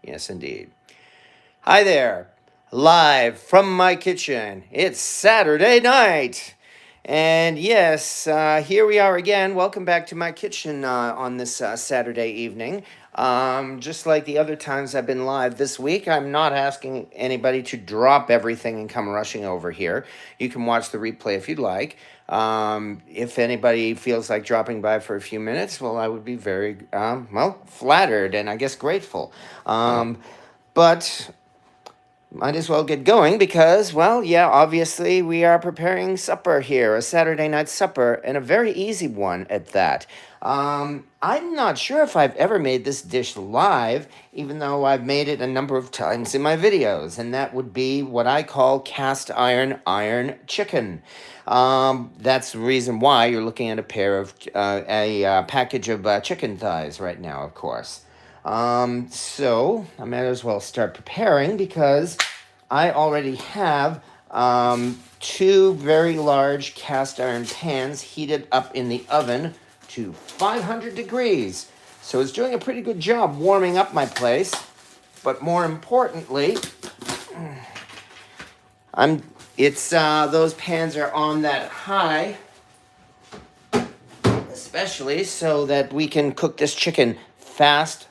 Yes, indeed. Hi there, live from my kitchen. It's Saturday night. And yes, here we are again. Welcome back to my kitchen on this Saturday evening. Just like the other times I've been live this week, I'm not asking anybody to drop everything and come rushing over here. You can watch the replay if you'd like. If anybody feels like dropping by for a few minutes, well, I would be very, flattered and I guess grateful. But might as well get going because, well, yeah, obviously we are preparing supper here, a Saturday night supper, and a very easy one at that. I'm not sure if I've ever made this dish live, even though I've made it a number of times in my videos, and that would be what I call cast iron chicken. That's the reason why you're looking at a package of chicken thighs right now, of course. So I might as well start preparing because I already have two very large cast iron pans heated up in the oven to 500 degrees. So it's doing a pretty good job warming up my place. But more importantly, those pans are on that high, especially so that we can cook this chicken fast.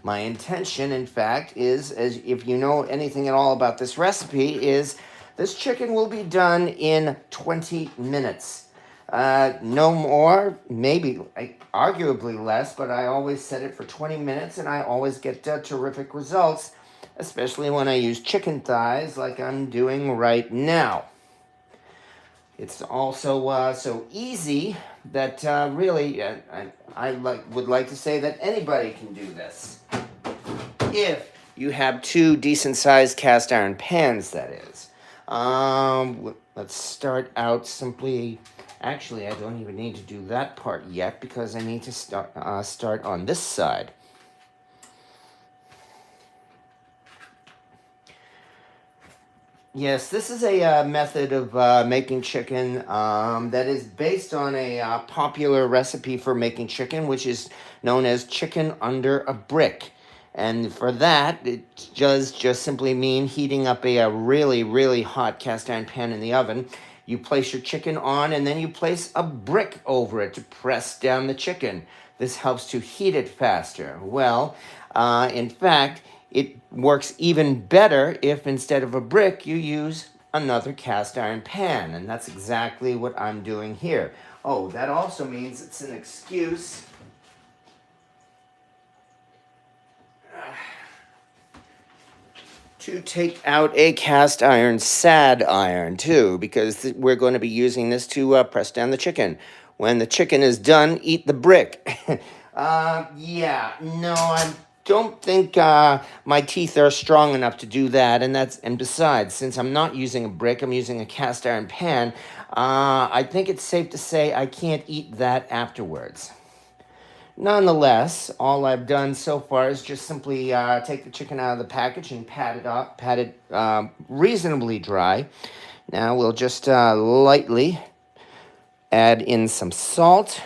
My intention, in fact, is, as if you know anything at all about this recipe, is this chicken will be done in 20 minutes. No more, maybe, arguably less, but I always set it for 20 minutes and I always get terrific results, especially when I use chicken thighs like I'm doing right now. It's also so easy that really I would like to say that anybody can do this. If you have two decent-sized cast iron pans, that is. Let's start out simply. Actually, I don't even need to do that part yet because I need to start on this side. Yes, this is a method of making chicken that is based on a popular recipe for making chicken, which is known as chicken under a brick. And for that, it does just simply mean heating up a really, really hot cast iron pan in the oven. You place your chicken on, and then you place a brick over it to press down the chicken. This helps to heat it faster. Well, in fact, it works even better if instead of a brick, you use another cast iron pan. And that's exactly what I'm doing here. Oh, that also means it's an excuse to take out a cast iron sad iron too, because we're going to be using this to press down the chicken. When the chicken is done, eat the brick. I don't think my teeth are strong enough to do that, and besides, since I'm not using a brick, I'm using a cast iron pan. I think it's safe to say I can't eat that afterwards. Nonetheless, all I've done so far is just simply take the chicken out of the package and pat it reasonably dry. Now we'll just lightly add in some salt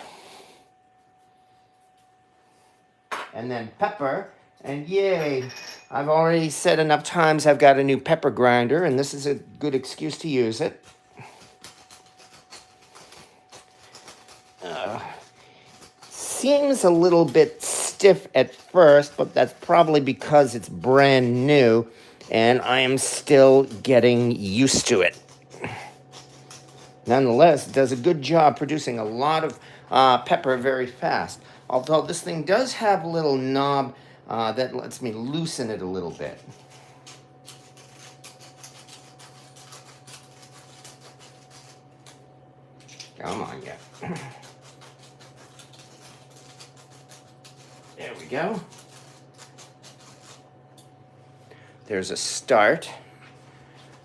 and then pepper. And yay, I've already said enough times I've got a new pepper grinder, and this is a good excuse to use it. Seems a little bit stiff at first, but that's probably because it's brand new and I am still getting used to it. Nonetheless, it does a good job producing a lot of pepper very fast. Although this thing does have a little knob that lets me loosen it a little bit. Come on, yeah. There we go. There's a start.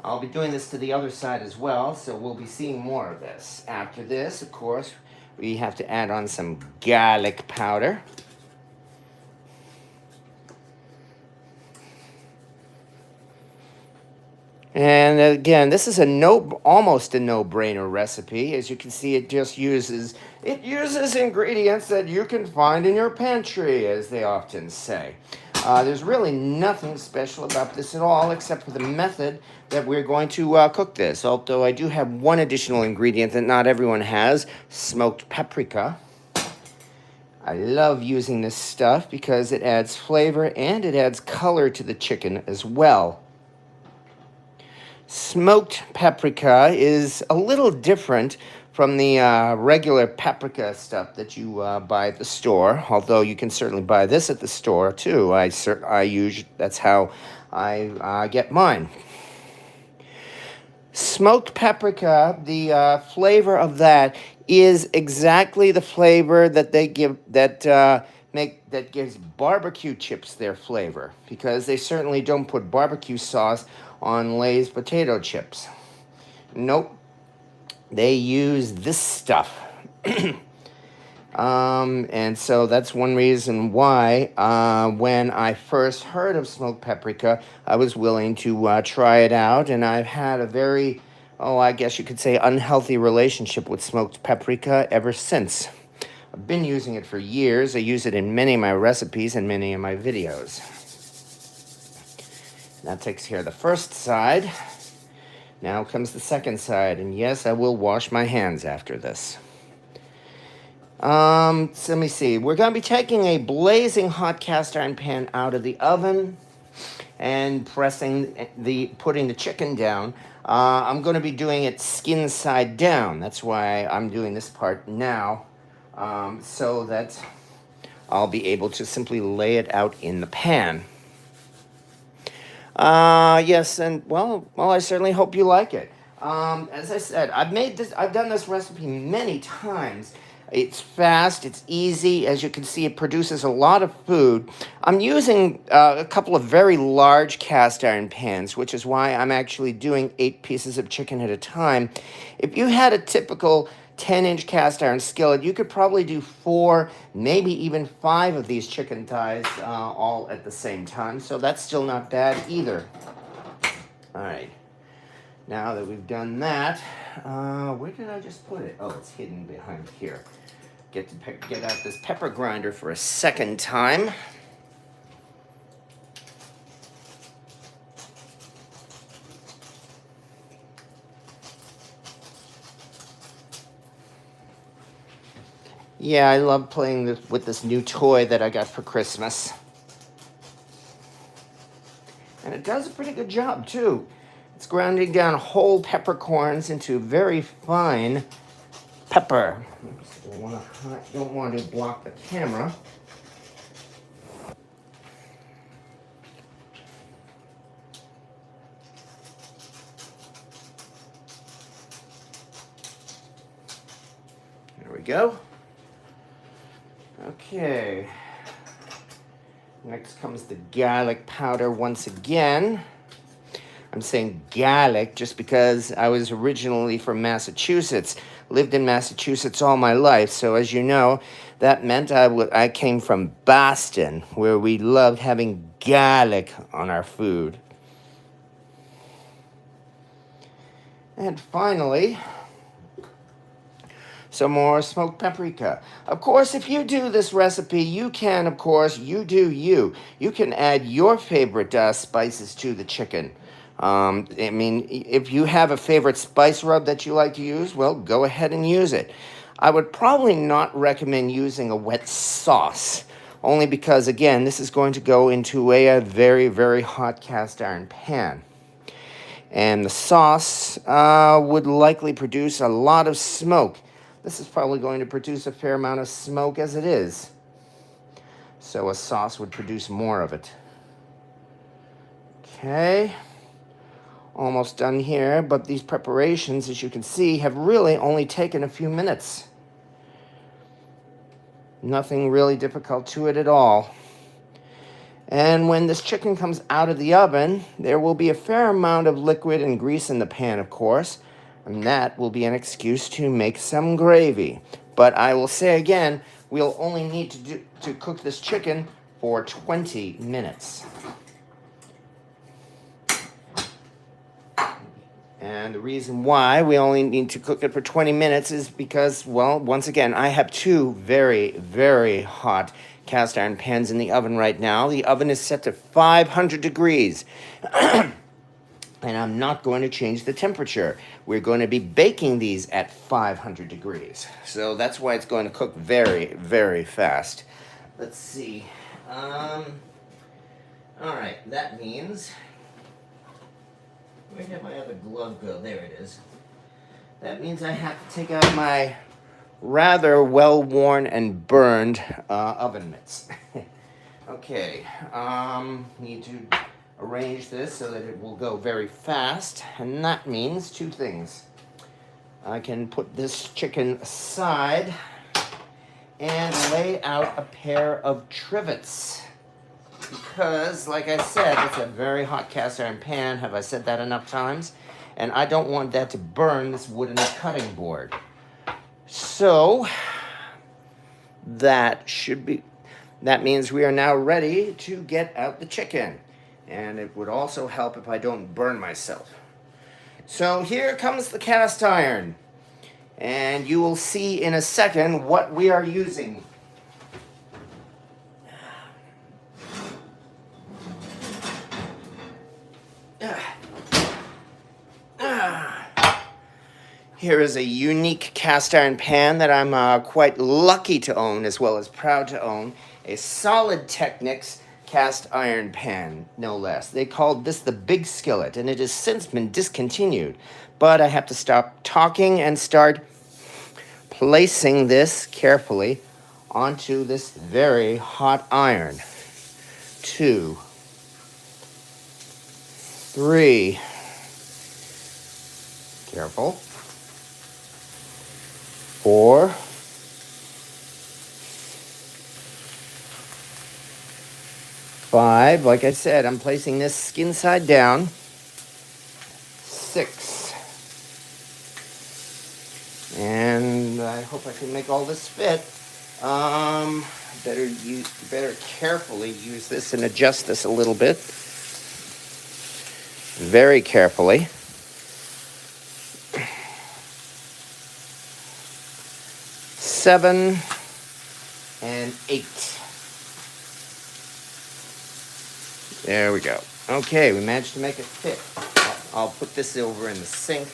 I'll be doing this to the other side as well, so we'll be seeing more of this. After this, of course, we have to add on some garlic powder. And again, this is almost a no-brainer recipe. As you can see, it uses ingredients that you can find in your pantry, as they often say. There's really nothing special about this at all except for the method that we're going to cook this. Although I do have one additional ingredient that not everyone has, smoked paprika. I love using this stuff because it adds flavor and it adds color to the chicken as well. Smoked paprika is a little different from the regular paprika stuff that you buy at the store, although you can certainly buy this at the store too. That's how I get mine. Smoked paprika, the flavor of that is exactly the flavor that they give that gives barbecue chips their flavor, because they certainly don't put barbecue sauce on Lay's potato chips. Nope. They use this stuff. And so that's one reason why when I first heard of smoked paprika, I was willing to try it out. And I've had a very, I guess you could say, unhealthy relationship with smoked paprika ever since. I've been using it for years. I use it in many of my recipes and many of my videos. That takes care of the first side. Now comes the second side, and yes, I will wash my hands after this. So let me see. We're going to be taking a blazing hot cast iron pan out of the oven and putting the chicken down. I'm going to be doing it skin side down. That's why I'm doing this part now, so that I'll be able to simply lay it out in the pan. Yes, and well, I certainly hope you like it. As I said, I've done this recipe many times. It's fast, it's easy. As you can see, it produces a lot of food. I'm using a couple of very large cast iron pans, which is why I'm actually doing 8 pieces of chicken at a time. If you had a typical 10-inch cast iron skillet, you could probably do 4, maybe even 5 of these chicken thighs all at the same time. So that's still not bad either. All right. Now that we've done that, where did I just put it? Oh, it's hidden behind here. Get out this pepper grinder for a second time. Yeah, I love playing with this new toy that I got for Christmas. And it does a pretty good job, too. It's grinding down whole peppercorns into very fine pepper. Don't want to block the camera. There we go. Okay. Next comes the garlic powder once again. I'm saying garlic just because I was originally from Massachusetts, lived in Massachusetts all my life. So as you know, that meant I came from Boston, where we loved having garlic on our food. And finally, some more smoked paprika. Of course, if you do this recipe, you can, of course, you do you. You can add your favorite spices to the chicken. I mean, if you have a favorite spice rub that you like to use, well, go ahead and use it. I would probably not recommend using a wet sauce, only because, again, this is going to go into a very, very hot cast iron pan. And the sauce would likely produce a lot of smoke. This is probably going to produce a fair amount of smoke as it is. So a sauce would produce more of it. Okay. Almost done here, but these preparations, as you can see, have really only taken a few minutes. Nothing really difficult to it at all. And when this chicken comes out of the oven, there will be a fair amount of liquid and grease in the pan, of course, and that will be an excuse to make some gravy. But I will say again, we'll only need to cook this chicken for 20 minutes. And the reason why we only need to cook it for 20 minutes is because, well, once again, I have two very, very hot cast iron pans in the oven right now. The oven is set to 500 degrees. And I'm not going to change the temperature. We're going to be baking these at 500 degrees. So that's why it's going to cook very, very fast. Let's see. All right, that means... Where did my other glove go? There it is. That means I have to take out my rather well-worn and burned oven mitts. Okay, need to arrange this so that it will go very fast, and that means two things. I can put this chicken aside and lay out a pair of trivets. Because, like I said, it's a very hot cast iron pan. Have I said that enough times? And I don't want that to burn this wooden cutting board. So, that means we are now ready to get out the chicken. And it would also help if I don't burn myself. So here comes the cast iron. And you will see in a second what we are using. Here is a unique cast iron pan that I'm quite lucky to own, as well as proud to own. A Solid Technics cast iron pan, no less. They called this the Big Skillet, and it has since been discontinued. But I have to stop talking and start placing this carefully onto this very hot iron. 2, 3, careful, 4, 5, like I said, I'm placing this skin side down. 6, and I hope I can make all this fit. Better carefully use this and adjust this a little bit. Very carefully. 7 and 8. There we go. Okay, we managed to make it fit. I'll put this over in the sink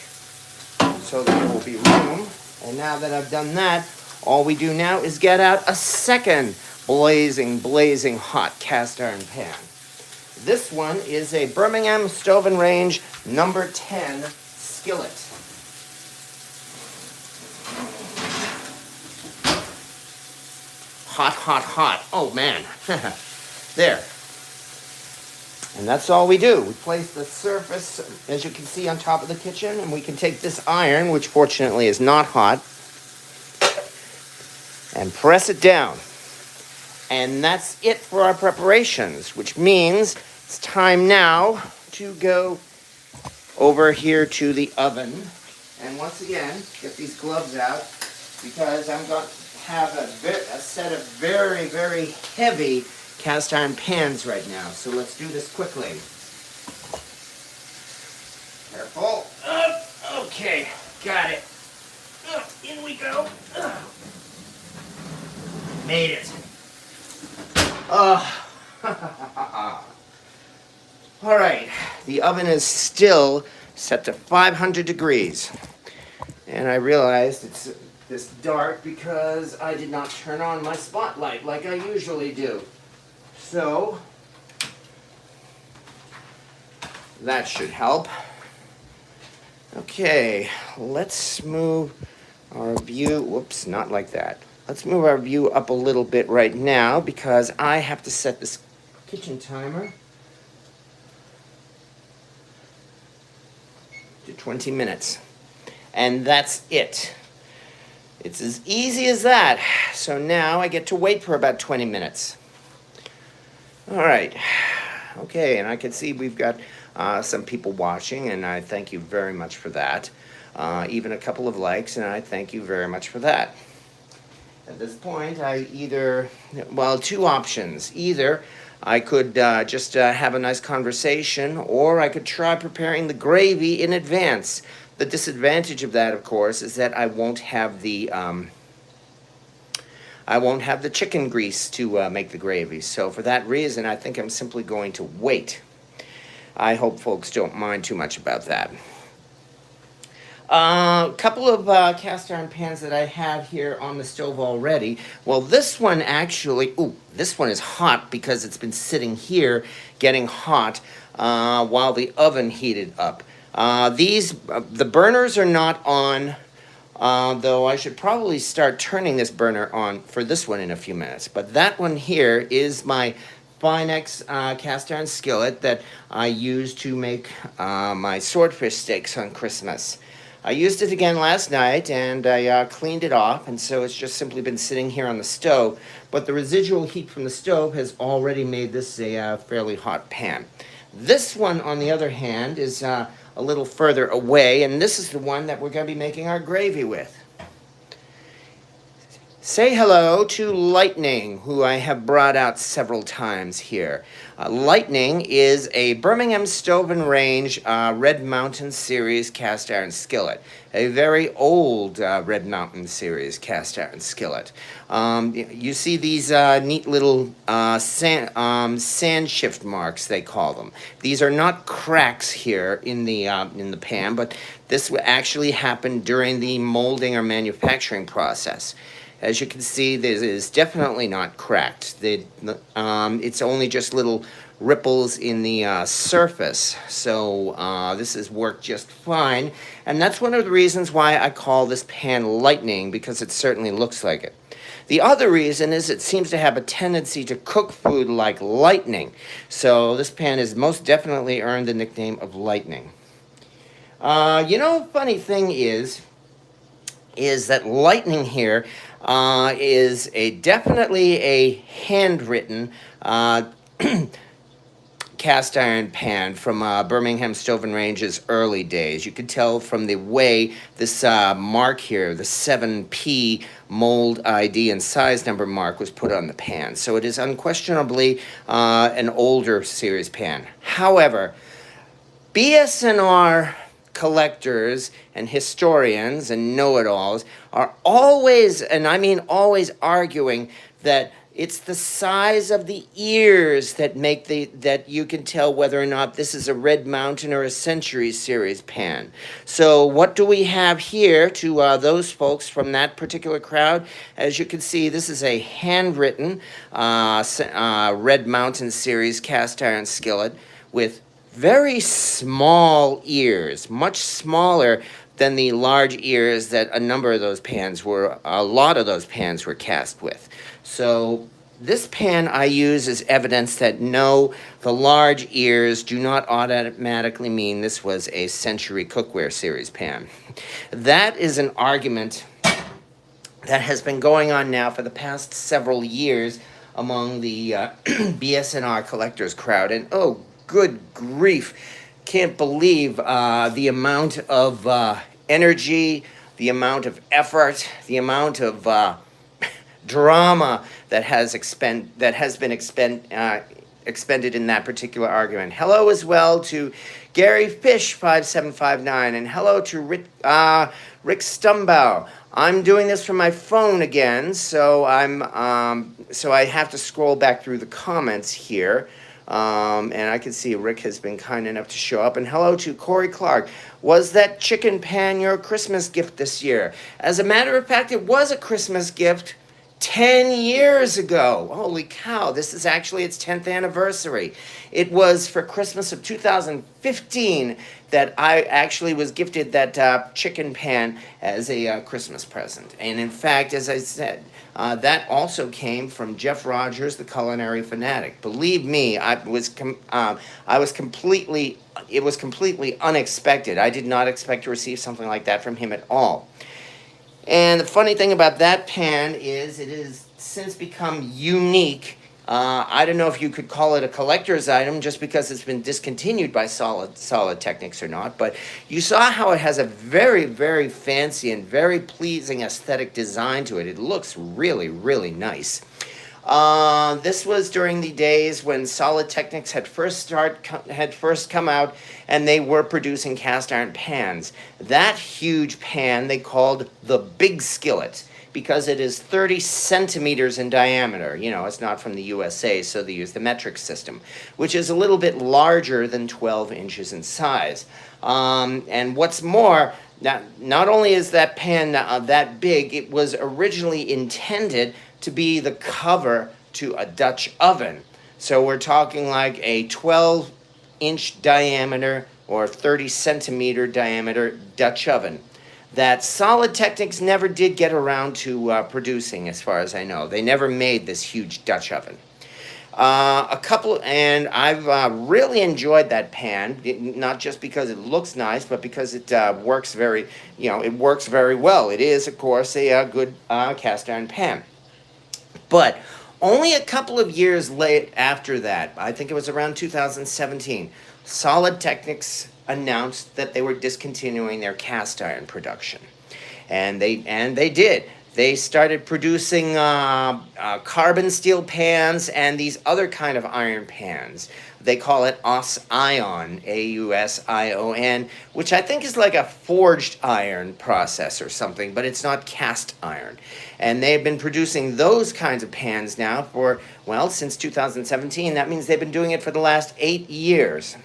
so that there will be room. And now that I've done that, all we do now is get out a second blazing, blazing hot cast iron pan. This one is a Birmingham Stove and Range number 10 skillet. Hot, hot, hot. Oh, man. There. And that's all we do. We place the surface, as you can see, on top of the kitchen, and we can take this iron, which fortunately is not hot, and press it down. And that's it for our preparations, which means it's time now to go over here to the oven. And once again, get these gloves out, because I'm going to have a set of very, very heavy cast iron pans right now. So let's do this quickly. Careful. Okay, got it. In we go. Made it. All right, the oven is still set to 500 degrees. And I realized it's this dark because I did not turn on my spotlight like I usually do. So, that should help. Okay, let's move our view, whoops, not like that. Let's move our view up a little bit right now because I have to set this kitchen timer to 20 minutes. And that's it. It's as easy as that. So now I get to wait for about 20 minutes. All right. Okay, and I can see we've got some people watching, and I thank you very much for that. Even a couple of likes, and I thank you very much for that. At this point, I either, well, two options. Either I could just have a nice conversation, or I could try preparing the gravy in advance. The disadvantage of that, of course, is that I won't have the chicken grease to make the gravy. So for that reason, I think I'm simply going to wait. I hope folks don't mind too much about that. A couple of cast iron pans that I have here on the stove already. Well, this one actually, this one is hot because it's been sitting here getting hot while the oven heated up. The burners are not on, though I should probably start turning this burner on for this one in a few minutes. But that one here is my Finex cast iron skillet that I use to make my swordfish steaks on Christmas. I used it again last night, and I cleaned it off, and so it's just simply been sitting here on the stove. But the residual heat from the stove has already made this a fairly hot pan. This one, on the other hand, is a little further away, and this is the one that we're going to be making our gravy with. Say hello to Lightning, who I have brought out several times here. Lightning is a Birmingham Stove and Range Red Mountain Series cast iron skillet. A very old Red Mountain Series cast iron skillet. You see these neat little sand shift marks, they call them. These are not cracks here in the pan, but this actually happened during the molding or manufacturing process. As you can see, this is definitely not cracked. It's only just little ripples in the surface. So this has worked just fine. And that's one of the reasons why I call this pan Lightning, because it certainly looks like it. The other reason is it seems to have a tendency to cook food like lightning. So this pan has most definitely earned the nickname of Lightning. Funny thing is that Lightning here is definitely a handwritten cast iron pan from Birmingham Stove and Range's early days. You could tell from the way this mark here, the 7P mold ID and size number mark, was put on the pan. So it is unquestionably an older series pan. However, BSNR collectors and historians and know-it-alls are always, and I mean always, arguing that it's the size of the ears that that you can tell whether or not this is a Red Mountain or a Century Series pan. So what do we have here to those folks from that particular crowd? As you can see, this is a handwritten Red Mountain Series cast iron skillet with very small ears, much smaller than the large ears that a lot of those pans were cast with. So this pan I use as evidence that no, the large ears do not automatically mean this was a Century Cookware Series pan. That is an argument that has been going on now for the past several years among the BSNR collectors crowd, and good grief, can't believe the amount of energy, the amount of effort, the amount of drama that has been expended in that particular argument. Hello as well to Gary Fish 5759, and hello to Rick Stumbow. I'm doing this from my phone again, so so I have to scroll back through the comments here. And I can see Rick has been kind enough to show up. And hello to Corey Clark. Was that chicken pan your Christmas gift this year? As a matter of fact, it was a Christmas gift 10 years ago. Holy cow, this is actually its 10th anniversary. It was for Christmas of 2015 that I actually was gifted that chicken pan as a Christmas present. And in fact, as I said, that also came from Jeff Rogers, the culinary fanatic. Believe me, it was completely unexpected. I did not expect to receive something like that from him at all. And the funny thing about that pan is it has since become unique. I don't know if you could call it a collector's item just because it's been discontinued by Solid Techniques or not, but you saw how it has a very, very fancy and very pleasing aesthetic design to it. It looks really, really nice. This was during the days when Solid Technics had first come out, and they were producing cast iron pans. That huge pan they called the Big Skillet, because it is 30 centimeters in diameter. You know, it's not from the USA, so they use the metric system, which is a little bit larger than 12 inches in size. And what's more, not only is that pan that big, it was originally intended to be the cover to a Dutch oven. So we're talking like a 12-inch diameter or 30 centimeter diameter Dutch oven that Solid Technics never did get around to producing, as far as I know. They never made this huge Dutch oven. And I've really enjoyed that pan, not just because it looks nice, but because it works very well. It is, of course, a good cast iron pan. But only a couple of years late after that, I think it was around 2017, Solid Technics announced that they were discontinuing their cast iron production. And they did. They started producing carbon steel pans and these other kind of iron pans. They call it Ausion, A-U-S-I-O-N, which I think is like a forged iron process or something, but it's not cast iron. And they've been producing those kinds of pans now for, well, since 2017. That means they've been doing it for the last 8 years.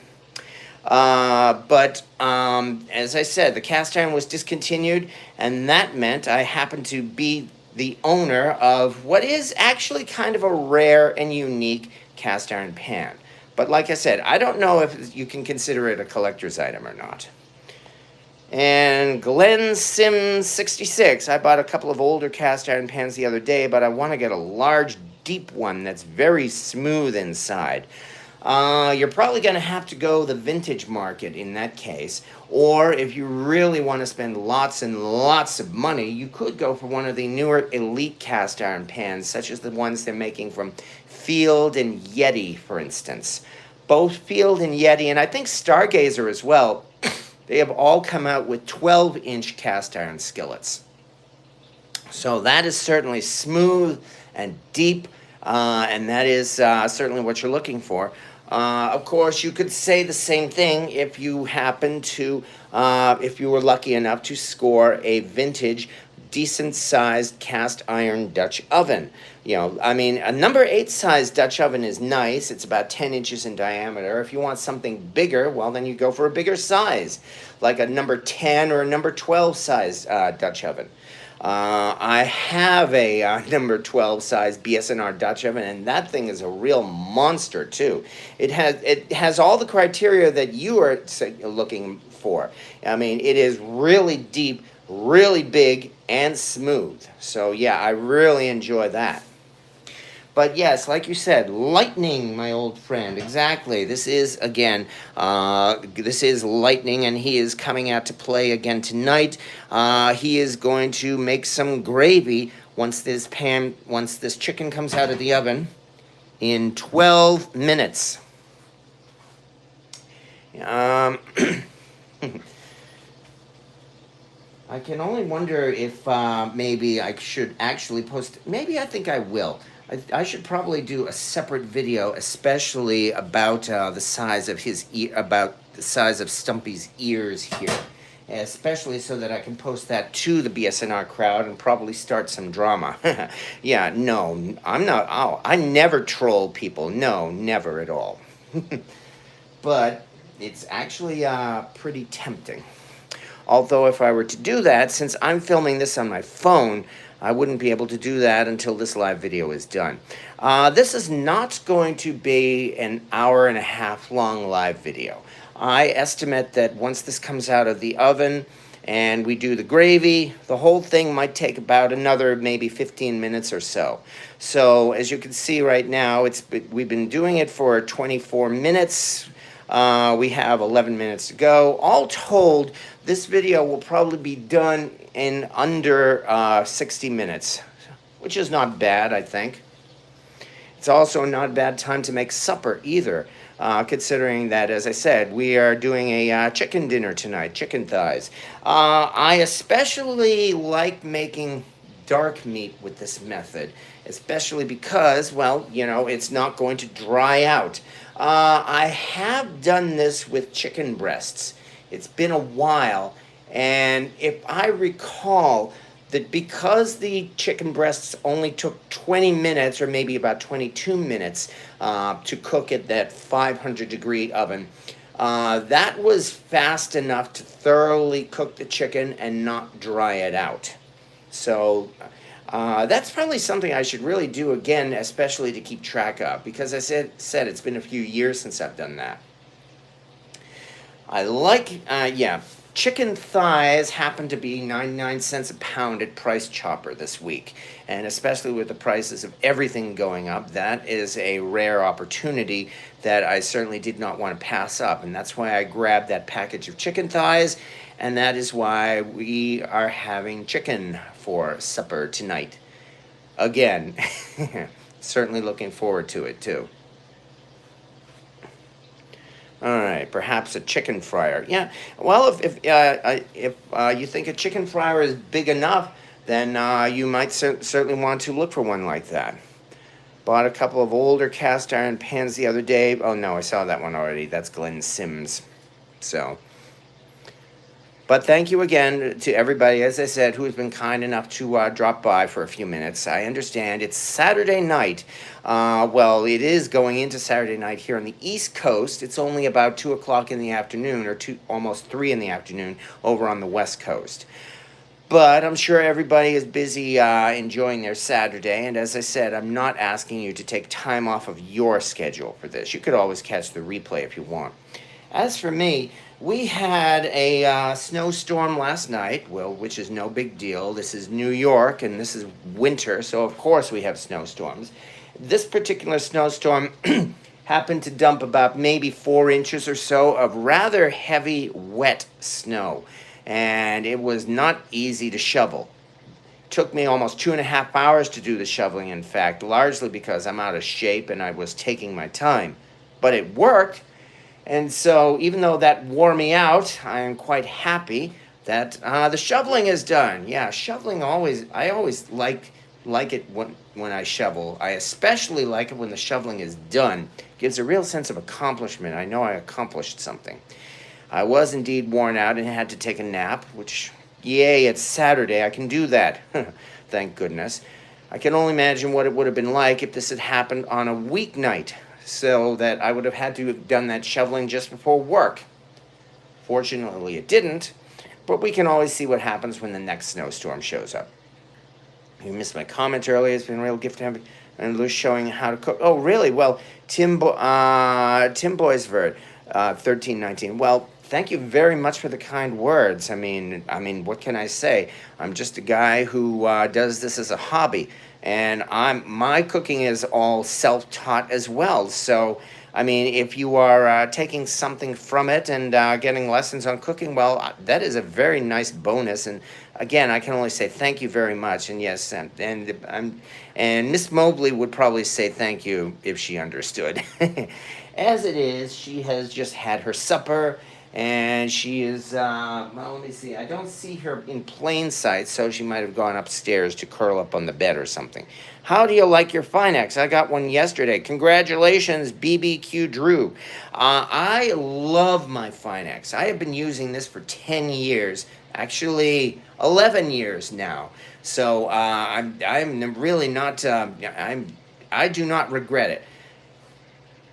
But as I said, the cast iron was discontinued, and that meant I happened to be the owner of what is actually kind of a rare and unique cast iron pan. But like I said, I don't know if you can consider it a collector's item or not. And Glenn Sims 66, I bought a couple of older cast iron pans the other day, but I want to get a large, deep one that's very smooth inside. You're probably going to have to go the vintage market in that case. Or if you really want to spend lots and lots of money, you could go for one of the newer elite cast iron pans, such as the ones they're making from Field and Yeti, for instance. Both Field and Yeti, and I think Stargazer as well, they have all come out with 12-inch cast iron skillets. So that is certainly smooth and deep, and that is certainly what you're looking for. Of course, you could say the same thing if you happen to, if you were lucky enough to score a vintage, decent-sized cast iron Dutch oven. You know, I mean, a number 8 size Dutch oven is nice. It's about 10 inches in diameter. If you want something bigger, well, then you go for a bigger size, like a number 10 or a number 12 size Dutch oven. I have a number 12 size BSNR Dutch oven, and that thing is a real monster too. It has all the criteria that you are looking for. I mean, it is really deep, really big, and smooth. So yeah, I really enjoy that. But yes, like you said, Lightning, my old friend, exactly. This is, again, this is Lightning, and he is coming out to play again tonight. He is going to make some gravy once this chicken comes out of the oven in 12 minutes. I can only wonder if maybe I should actually post. Maybe I think I will. I should probably do a separate video, especially about the size of the size of Stumpy's ears here, especially so that I can post that to the BSNR crowd and probably start some drama. Yeah, no, I'm not. Oh, I never troll people. No, never at all. But it's actually pretty tempting. Although if I were to do that, since I'm filming this on my phone, I wouldn't be able to do that until this live video is done. This is not going to be an hour-and-a-half long live video. I estimate that once this comes out of the oven and we do the gravy, the whole thing might take about another maybe 15 minutes or so. So as you can see right now, we've been doing it for 24 minutes. We have 11 minutes to go. All told, this video will probably be done in under 60 minutes, which is not bad, I think. It's also not a bad time to make supper either, considering that, as I said, we are doing a chicken dinner tonight, chicken thighs. I especially like making dark meat with this method, especially because, well, it's not going to dry out. I have done this with chicken breasts. It's been a while, and if I recall, that because the chicken breasts only took 20 minutes or maybe about 22 minutes to cook at that 500-degree oven, that was fast enough to thoroughly cook the chicken and not dry it out. So that's probably something I should really do again, especially to keep track of, because I said it's been a few years since I've done that. I like, chicken thighs happen to be 99 cents a pound at Price Chopper this week. And especially with the prices of everything going up, that is a rare opportunity that I certainly did not want to pass up. And that's why I grabbed that package of chicken thighs. And that is why we are having chicken for supper tonight. Again, certainly looking forward to it too. All right, perhaps a chicken fryer. Yeah, well, if you think a chicken fryer is big enough, then you might certainly want to look for one like that. Bought a couple of older cast iron pans the other day. Oh no, I saw that one already. That's Glenn Sims. So, but thank you again to everybody, as I said, who has been kind enough to drop by for a few minutes. I understand it's Saturday night. Well, it is going into Saturday night here on the East Coast. It's only about 2 o'clock in the afternoon, or almost 3 in the afternoon over on the West Coast. But I'm sure everybody is busy enjoying their Saturday. And as I said, I'm not asking you to take time off of your schedule for this. You could always catch the replay if you want. As for me, we had a snowstorm last night, well, which is no big deal. This is New York, and this is winter, so of course we have snowstorms. This particular snowstorm happened to dump about maybe 4 inches or so of rather heavy, wet snow, and it was not easy to shovel. Took me almost 2.5 hours to do the shoveling, in fact, largely because I'm out of shape and I was taking my time. But it worked. And so even though that wore me out, I am quite happy that the shoveling is done. Yeah, shoveling I always like it when I shovel. I especially like it when the shoveling is done. It gives a real sense of accomplishment. I know I accomplished something. I was indeed worn out and had to take a nap, which, yay, it's Saturday. I can do that. Thank goodness. I can only imagine what it would have been like if this had happened on a weeknight, so that I would have had to have done that shoveling just before work. Fortunately, it didn't, but we can always see what happens when the next snowstorm shows up. You missed my comment earlier. It's been a real gift to have and Lou showing how to cook. Oh, really? Well, Tim Boisvert, 1319. Well, thank you very much for the kind words. I mean, what can I say? I'm just a guy who does this as a hobby. And my cooking is all self-taught as well. So, I mean, if you are taking something from it and getting lessons on cooking, well, that is a very nice bonus. And again, I can only say thank you very much. And yes, and Miss Mobley would probably say thank you if she understood. As it is, she has just had her supper. And she is, well, let me see. I don't see her in plain sight, so she might have gone upstairs to curl up on the bed or something. How do you like your Finex? I got one yesterday. Congratulations, BBQ Drew. I love my Finex. I have been using this for 10 years, actually 11 years now. So I'm really not, I do not regret it.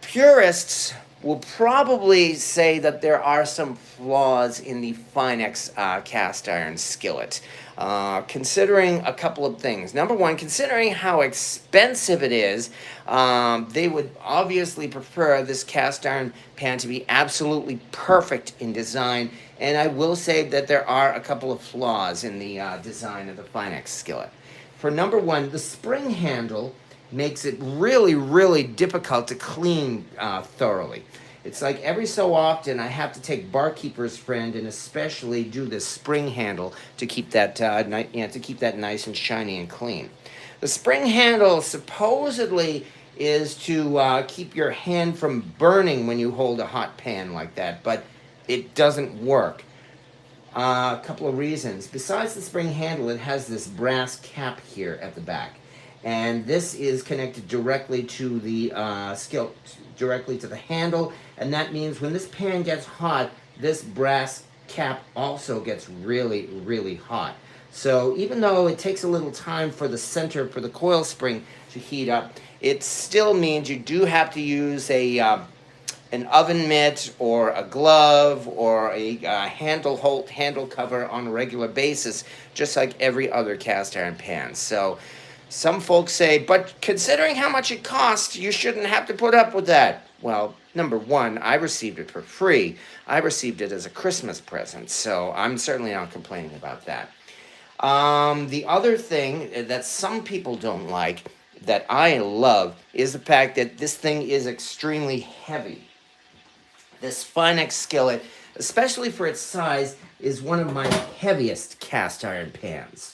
Purists will probably say that there are some flaws in the Finex cast iron skillet. Considering a couple of things. Number one, considering how expensive it is, they would obviously prefer this cast iron pan to be absolutely perfect in design. And I will say that there are a couple of flaws in the design of the Finex skillet. For number one, the spring handle makes it really, really difficult to clean thoroughly. It's like every so often I have to take Barkeeper's Friend and especially do the spring handle to keep that nice and shiny and clean. The spring handle supposedly is to keep your hand from burning when you hold a hot pan like that, but it doesn't work. A couple of reasons. Besides the spring handle, it has this brass cap here at the back. And this is connected directly to the skillet, directly to the handle, and that means when this pan gets hot, this brass cap also gets really, really hot. So even though it takes a little time for the center, for the coil spring to heat up, it still means you do have to use an oven mitt or a glove or a handle cover on a regular basis, just like every other cast iron pan. So some folks say, but considering how much it costs, you shouldn't have to put up with that. Well, number one, I received it for free. I received it as a Christmas present, so I'm certainly not complaining about that. The other thing that some people don't like, that I love, is the fact that this thing is extremely heavy. This Finex skillet, especially for its size, is one of my heaviest cast iron pans.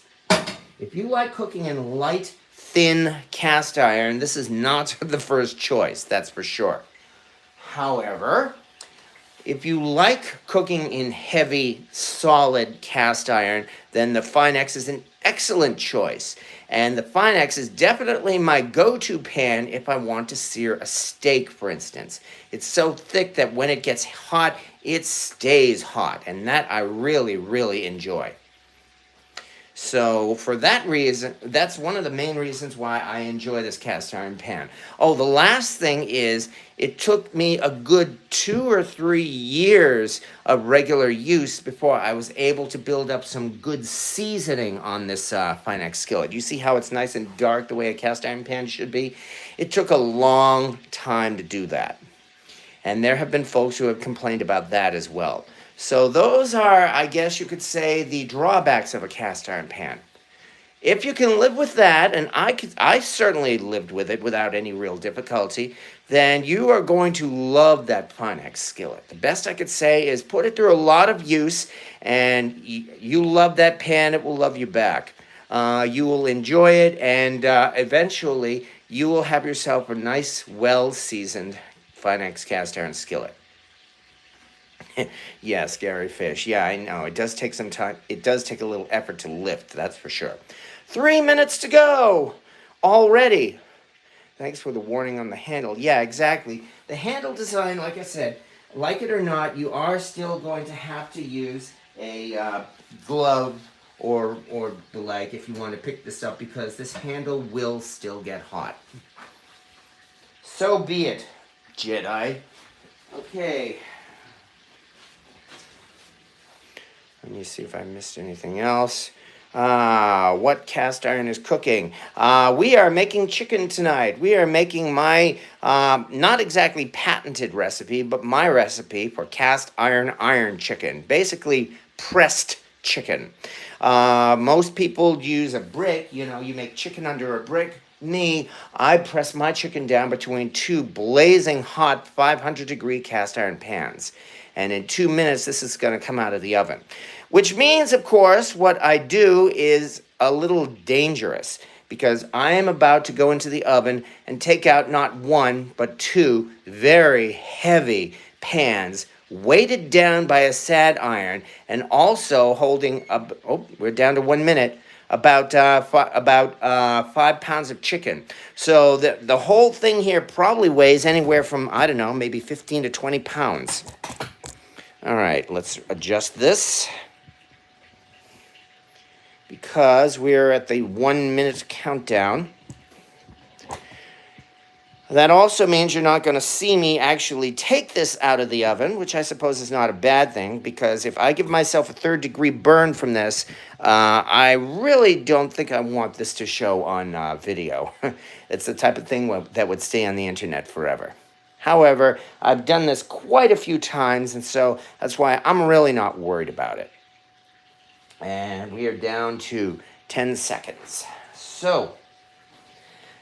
If you like cooking in light, thin cast iron, this is not the first choice, that's for sure. However, if you like cooking in heavy, solid cast iron, then the Finex is an excellent choice. And the Finex is definitely my go-to pan if I want to sear a steak, for instance. It's so thick that when it gets hot, it stays hot. And that I really, really enjoy. So for that reason, that's one of the main reasons why I enjoy this cast iron pan. Oh, the last thing is, it took me a good 2 or 3 years of regular use before I was able to build up some good seasoning on this Finex skillet. You see how it's nice and dark the way a cast iron pan should be? It took a long time to do that. And there have been folks who have complained about that as well. So those are, I guess you could say, the drawbacks of a cast iron pan. If you can live with that, and I certainly lived with it without any real difficulty, then you are going to love that Finex skillet. The best I could say is put it through a lot of use, and you love that pan, it will love you back. You will enjoy it, and eventually you will have yourself a nice, well-seasoned Finex cast iron skillet. Yeah, scary fish. Yeah, I know. It does take some time. It does take a little effort to lift, that's for sure. 3 minutes to go already. Thanks for the warning on the handle. Yeah, exactly. The handle design, like I said, like it or not, you are still going to have to use a glove or the like if you want to pick this up, because this handle will still get hot. So be it, Jedi. Okay. Let me see if I missed anything else. What cast iron is cooking? We are making chicken tonight. We are making my, not exactly patented recipe, but my recipe for cast iron chicken. Basically, pressed chicken. Most people use a brick. You know, you make chicken under a brick. Me, I press my chicken down between 2 blazing hot 500-degree cast iron pans. And in 2 minutes, this is going to come out of the oven. Which means, of course, what I do is a little dangerous, because I am about to go into the oven and take out not 1, but 2 very heavy pans, weighted down by a sad iron, and also holding, we're down to 1 minute, about 5 pounds of chicken. So the whole thing here probably weighs anywhere from, I don't know, maybe 15 to 20 pounds. All right, let's adjust this, because we're at the 1 minute countdown. That also means you're not going to see me actually take this out of the oven, which I suppose is not a bad thing, because if I give myself a 3rd-degree burn from this, I really don't think I want this to show on video. It's the type of thing that would stay on the internet forever. However, I've done this quite a few times, and so that's why I'm really not worried about it. And we are down to 10 seconds. So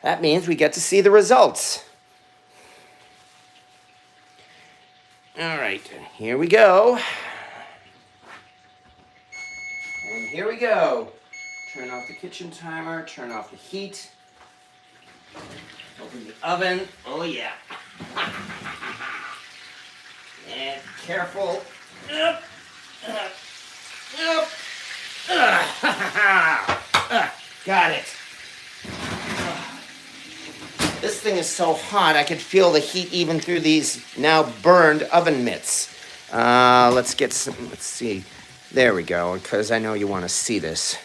that means we get to see the results. All right, here we go. And here we go. Turn off the kitchen timer, turn off the heat. Open the oven. Oh, yeah. And careful. Got it. This thing is so hot, I could feel the heat even through these now burned oven mitts. Let's get some, let's see. There we go, because I know you want to see this.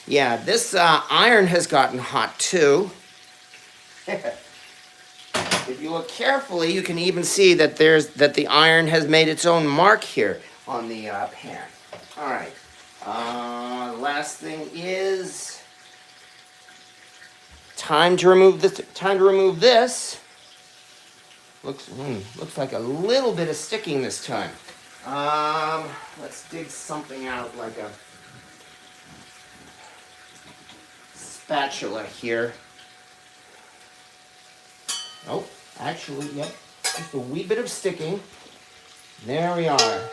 Yeah, this iron has gotten hot too. If you look carefully, you can even see that the iron has made its own mark here on the pan. All right. Last thing is time to remove this. Time to remove this. Looks like a little bit of sticking this time. Let's dig something out like a spatula here. Oh, actually, yep, just a wee bit of sticking. There we are.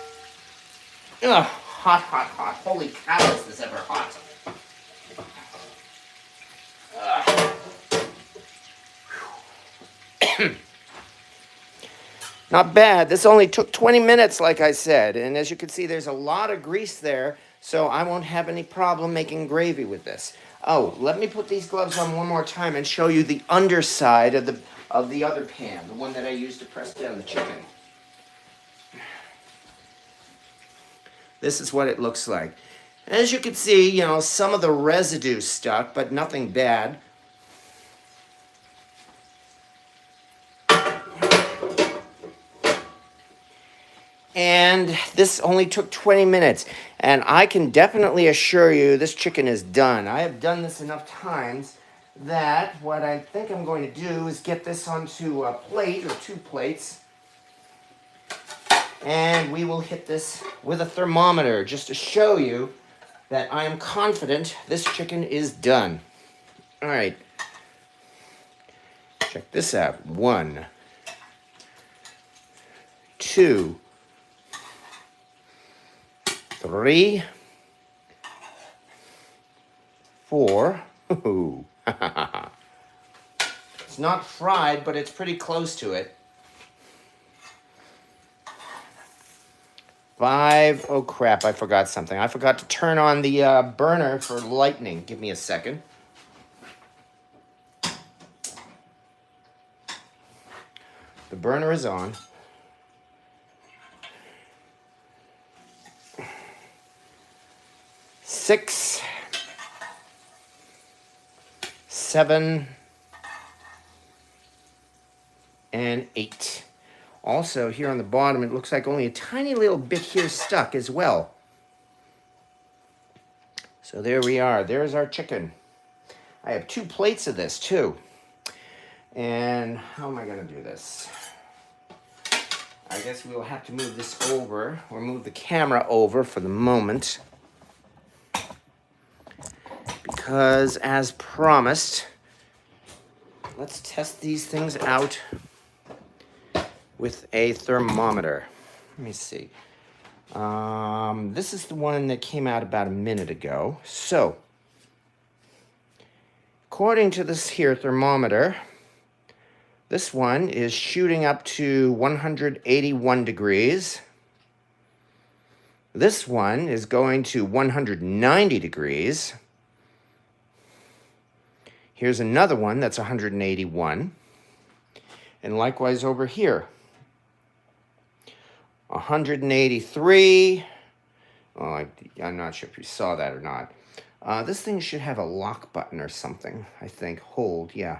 Ugh, hot, hot, hot. Holy cow, is this ever hot. Not bad. This only took 20 minutes, like I said. And as you can see, there's a lot of grease there, so I won't have any problem making gravy with this. Oh, let me put these gloves on one more time and show you the underside of the other pan, the one that I used to press down the chicken. This is what it looks like. As you can see, you know, some of the residue stuck, but nothing bad. And this only took 20 minutes. And I can definitely assure you this chicken is done. I have done this enough times that what I think I'm going to do is get this onto a plate or 2 plates. And we will hit this with a thermometer just to show you that I am confident this chicken is done. All right. Check this out. 1, 2, 3, 4. Ooh. It's not fried, but it's pretty close to it. 5. Oh crap, I forgot something. I forgot to turn on the burner for lightning. Give me a second. The burner is on. 6, 7, and 8. Also, here on the bottom, it looks like only a tiny little bit here stuck as well. So there we are. There's our chicken. I have 2 plates of this, too. And how am I going to do this? I guess we'll have to move this over, or move the camera over for the moment. Because, as promised, let's test these things out with a thermometer. Let me see. This is the one that came out about a minute ago. So, according to this here thermometer, this one is shooting up to 181 degrees. This one is going to 190 degrees. Here's another one that's 181. And likewise over here. 183. Oh, I'm not sure if you saw that or not. This thing should have a lock button or something, I think. Hold, yeah.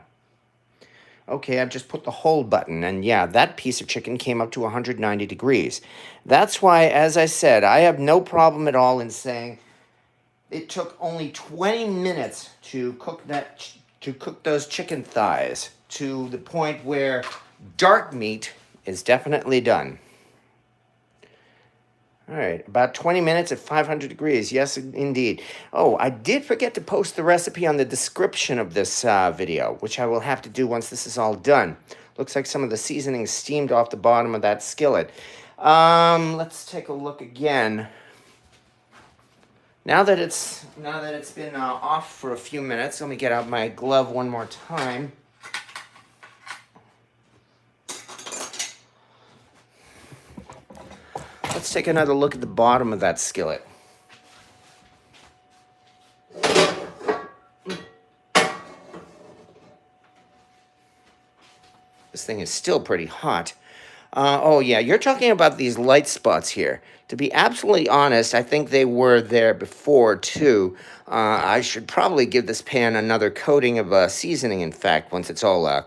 Okay, I've just put the hold button, and yeah, that piece of chicken came up to 190 degrees. That's why, as I said, I have no problem at all in saying it took only 20 minutes to cook those chicken thighs to the point where dark meat is definitely done. All right, about 20 minutes at 500 degrees. Yes, indeed. Oh, I did forget to post the recipe on the description of this video, which I will have to do once this is all done. Looks like some of the seasoning steamed off the bottom of that skillet. Let's take a look again. Now that it's been off for a few minutes, let me get out my glove one more time. Let's take another look at the bottom of that skillet. thing is still pretty hot. Oh, yeah, you're talking about these light spots here. To be absolutely honest, I think they were there before, too. I should probably give this pan another coating of seasoning, in fact, once it's all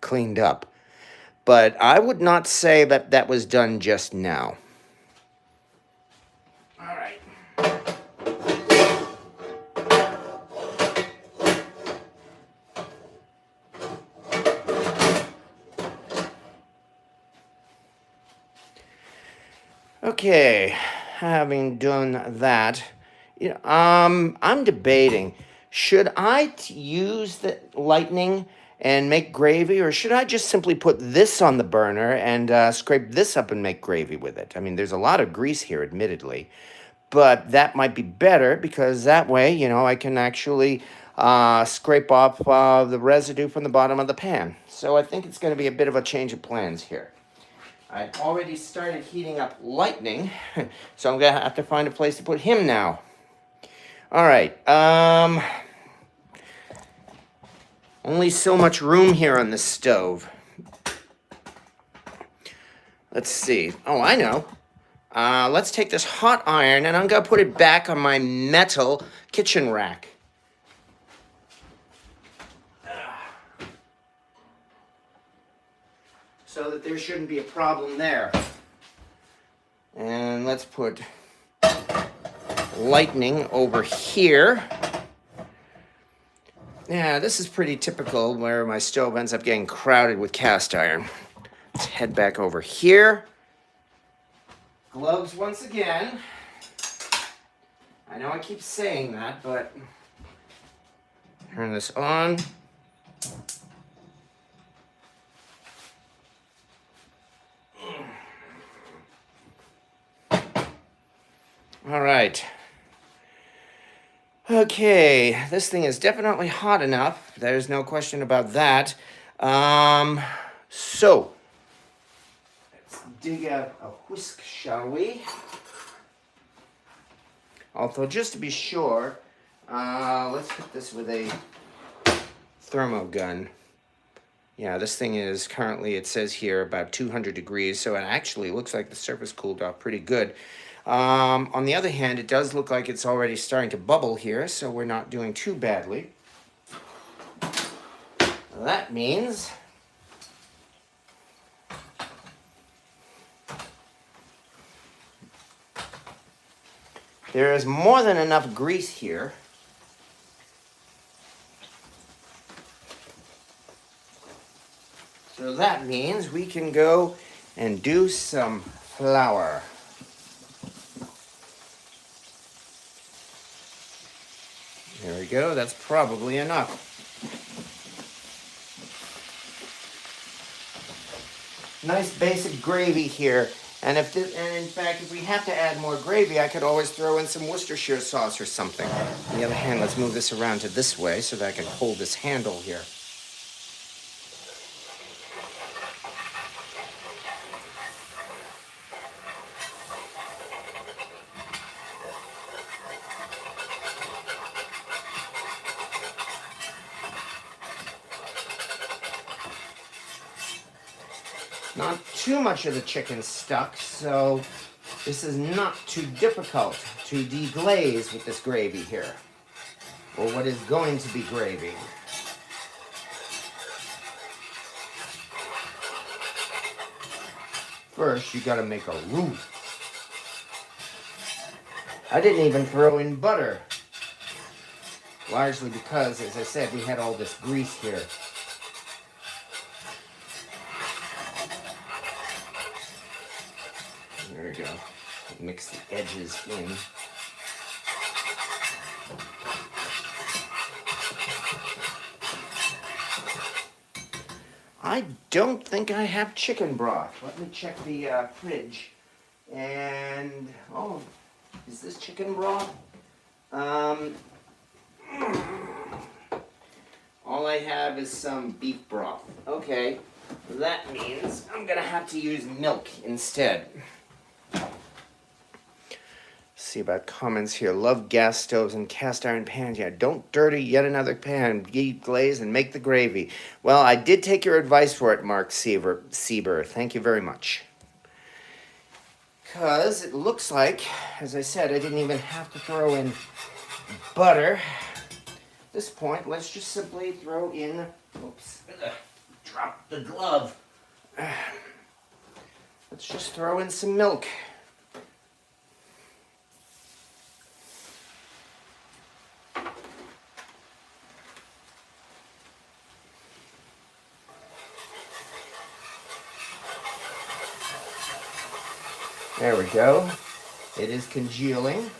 cleaned up. But I would not say that that was done just now. All right. Okay, having done that, I'm debating, should I use the lightning and make gravy, or should I just simply put this on the burner and scrape this up and make gravy with it? I mean, there's a lot of grease here, admittedly, but that might be better because that way, I can actually scrape off the residue from the bottom of the pan. So I think it's going to be a bit of a change of plans here. I've already started heating up lightning, so I'm going to have to find a place to put him now. All right, only so much room here on the stove. Let's see. Oh, I know. Let's take this hot iron, and I'm going to put it back on my metal kitchen rack. So that there shouldn't be a problem there. And let's put lightning over here. Yeah, this is pretty typical where my stove ends up getting crowded with cast iron. Let's head back over here. Gloves once again. I know I keep saying that, but turn this on. All right. Okay, this thing is definitely hot enough. There's no question about that. So, let's dig out a whisk, shall we? Although, just to be sure, let's hit this with a thermogun. Yeah, this thing is currently, it says here, about 200 degrees, so it actually looks like the surface cooled off pretty good. On the other hand, it does look like it's already starting to bubble here, so we're not doing too badly. That means there is more than enough grease here so that means we can go and do some flour. There we go, that's probably enough. Nice basic gravy here. And in fact, if we have to add more gravy, I could always throw in some Worcestershire sauce or something. On the other hand, let's move this around to this way so that I can hold this handle here. Not too much of the chicken stuck, so this is not too difficult to deglaze with this gravy here, or what is going to be gravy. First, you gotta make a roux. I didn't even throw in butter, largely because, as I said, we had all this grease here. There we go. Mix the edges in. I don't think I have chicken broth. Let me check the fridge. And, oh, is this chicken broth? All I have is some beef broth. Okay, that means I'm gonna have to use milk instead. see about comments here. Love gas stoves and cast iron pans. Yeah, don't dirty yet another pan. Glaze and make the gravy. Well, I did take your advice for it, Mark Sieber. Thank you very much. Because it looks like, as I said, I didn't even have to throw in butter. At this point, let's just simply throw in, oops, drop the glove. Let's just throw in some milk. There we go. It is congealing.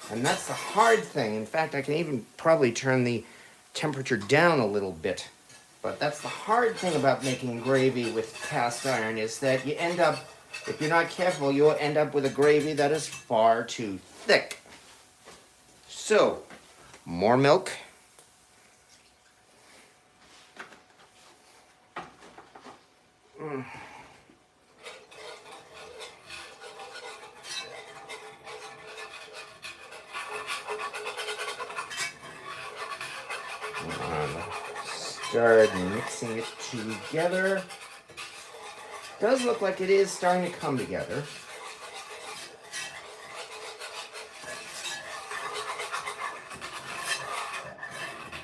And that's the hard thing. In fact, I can even probably turn the temperature down a little bit. But that's the hard thing about making gravy with cast iron, is that you end up, if you're not careful, you'll end up with a gravy that is far too thick. So, more milk. Start mixing it together. Does look like it is starting to come together.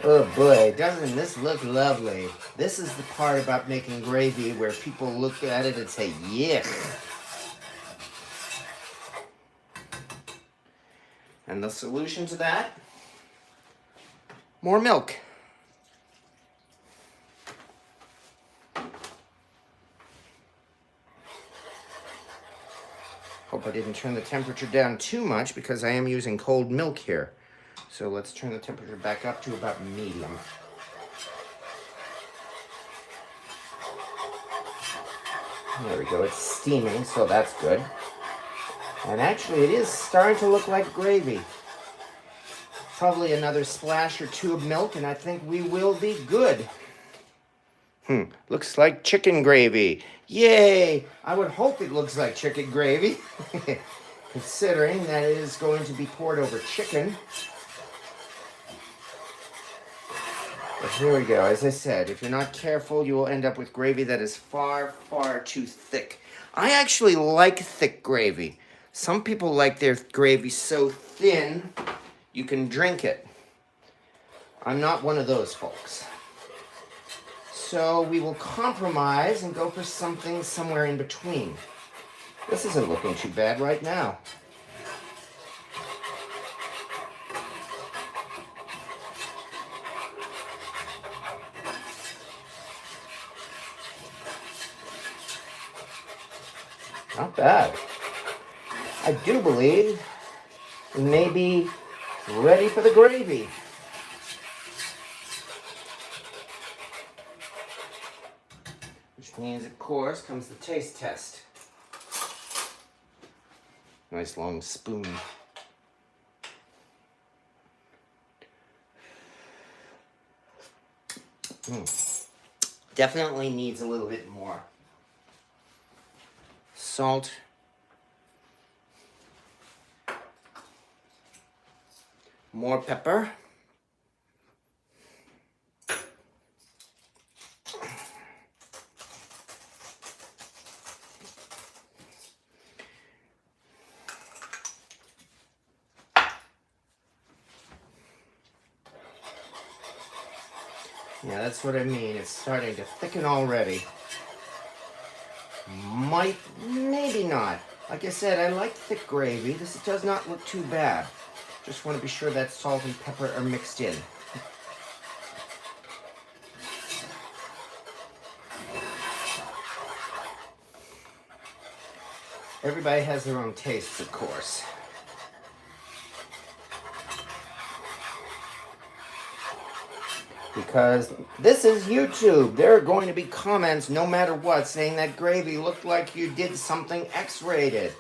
Oh boy, doesn't this look lovely? This is the part about making gravy where people look at it and say, yes. And the solution to that? More milk. Hope I didn't turn the temperature down too much because I am using cold milk here. So let's turn the temperature back up to about medium. There we go, it's steaming, so that's good. And actually it is starting to look like gravy. Probably another splash or two of milk and I think we will be good. Looks like chicken gravy. Yay! I would hope it looks like chicken gravy, considering that it is going to be poured over chicken. But here we go. As I said, if you're not careful, you will end up with gravy that is far, far too thick. I actually like thick gravy. Some people like their gravy so thin, you can drink it. I'm not one of those folks. So we will compromise and go for something somewhere in between. This isn't looking too bad right now. Not bad. I do believe we may be ready for the gravy. Which means, of course, comes the taste test. Nice long spoon. Definitely needs a little bit more salt. More pepper. Yeah, that's what I mean. It's starting to thicken already. Maybe not. Like I said, I like thick gravy. This does not look too bad. Just want to be sure that salt and pepper are mixed in. Everybody has their own tastes, of course. Because this is YouTube. There are going to be comments, no matter what, saying that gravy looked like you did something X-rated.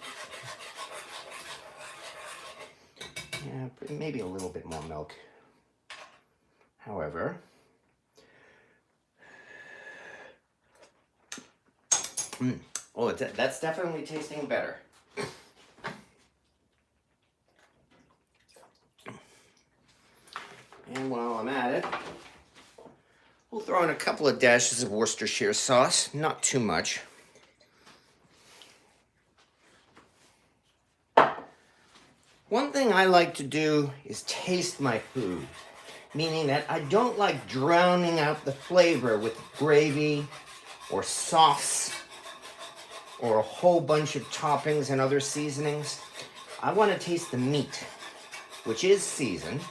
Yeah, maybe a little bit more milk. However, Oh, that's definitely tasting better. And while I'm at it, we'll throw in a couple of dashes of Worcestershire sauce, not too much. One thing I like to do is taste my food, meaning that I don't like drowning out the flavor with gravy or sauce or a whole bunch of toppings and other seasonings. I want to taste the meat, which is seasoned.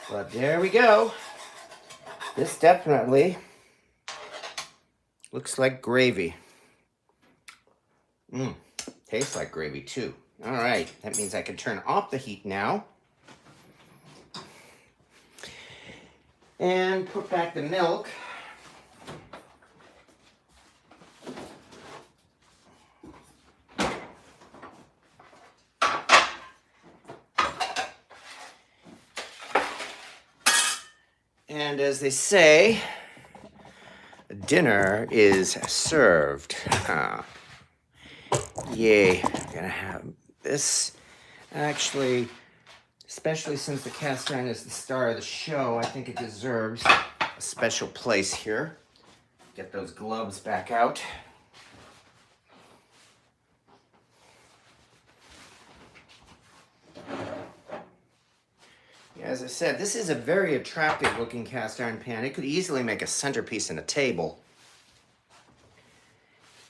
But there we go. This definitely looks like gravy. Tastes like gravy too. All right, that means I can turn off the heat now. And put back the milk. And as they say, dinner is served. Yay, I'm gonna have this. Actually, especially since the cast iron is the star of the show, I think it deserves a special place here. Get those gloves back out. As I said, this is a very attractive looking cast iron pan. It could easily make a centerpiece in a table.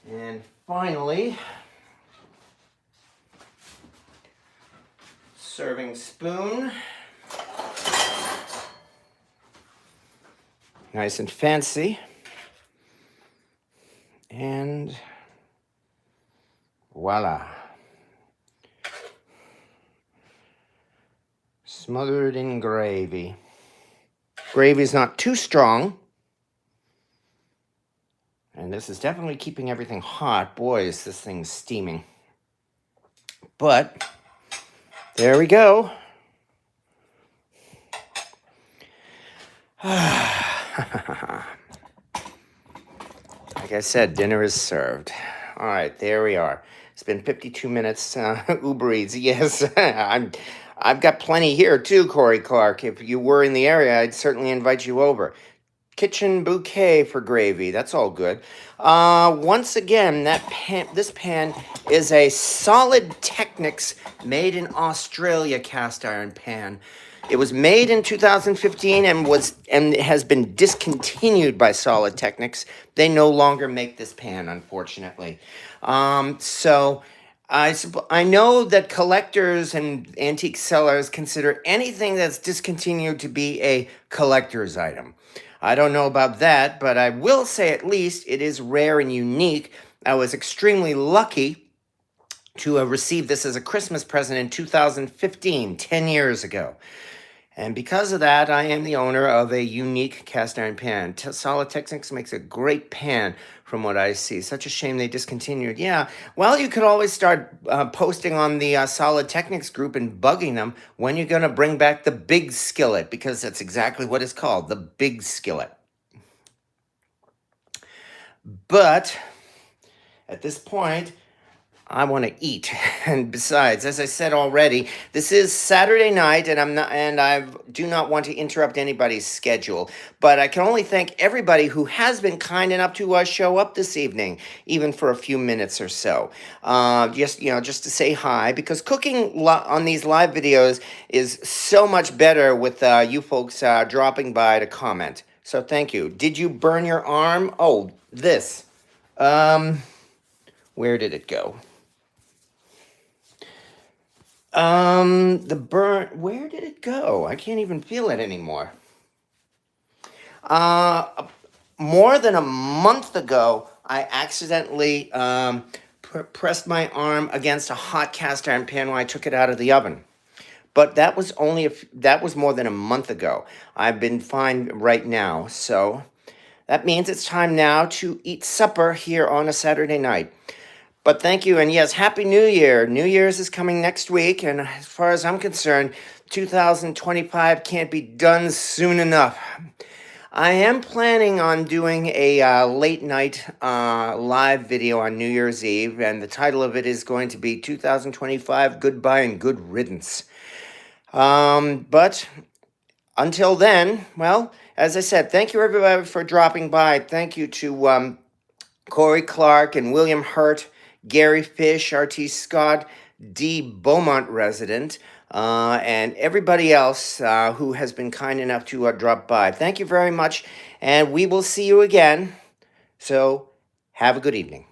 And finally, serving spoon. Nice and fancy. And voila. Smothered in gravy. Gravy's not too strong. And this is definitely keeping everything hot. Boy, is this thing steaming. But there we go. Like I said, dinner is served. All right, there we are. It's been 52 minutes. Uber Eats, yes. I've got plenty here too, Corey Clark. If you were in the area, I'd certainly invite you over. Kitchen bouquet for gravy. That's all good. Once again, this pan is a Solid Technics made in Australia cast iron pan. It was made in 2015 and has been discontinued by Solid Technics. They no longer make this pan, unfortunately. So I know that collectors and antique sellers consider anything that's discontinued to be a collector's item. I don't know about that, but I will say at least it is rare and unique. I was extremely lucky to have received this as a Christmas present in 2015, 10 years ago. And because of that, I am the owner of a unique cast iron pan. Solid Technics makes a great pan from what I see. Such a shame they discontinued. Yeah, well, you could always start posting on the Solid Technics group and bugging them when you're going to bring back the big skillet, because that's exactly what it's called, the big skillet. But at this point, I want to eat. And besides, as I said already, this is Saturday night and I do not want to interrupt anybody's schedule, but I can only thank everybody who has been kind enough to show up this evening, even for a few minutes or so. Just to say hi, because cooking on these live videos is so much better with you folks dropping by to comment. So thank you. Did you burn your arm? Oh, this. Where did it go? Where did it go? I can't even feel it anymore. More than a month ago, I accidentally pressed my arm against a hot cast iron pan when I took it out of the oven. But that was more than a month ago. I've been fine right now, so that means it's time now to eat supper here on a Saturday night. But thank you, and yes, Happy New Year. New Year's is coming next week, and as far as I'm concerned, 2025 can't be done soon enough. I am planning on doing a late night live video on New Year's Eve, and the title of it is going to be 2025 Goodbye and Good Riddance. But until then, well, as I said, thank you everybody for dropping by. Thank you to Corey Clark and William Hurt, Gary Fish, R.T. Scott, D. Beaumont resident, and everybody else who has been kind enough to drop by. Thank you very much, and we will see you again. So, have a good evening.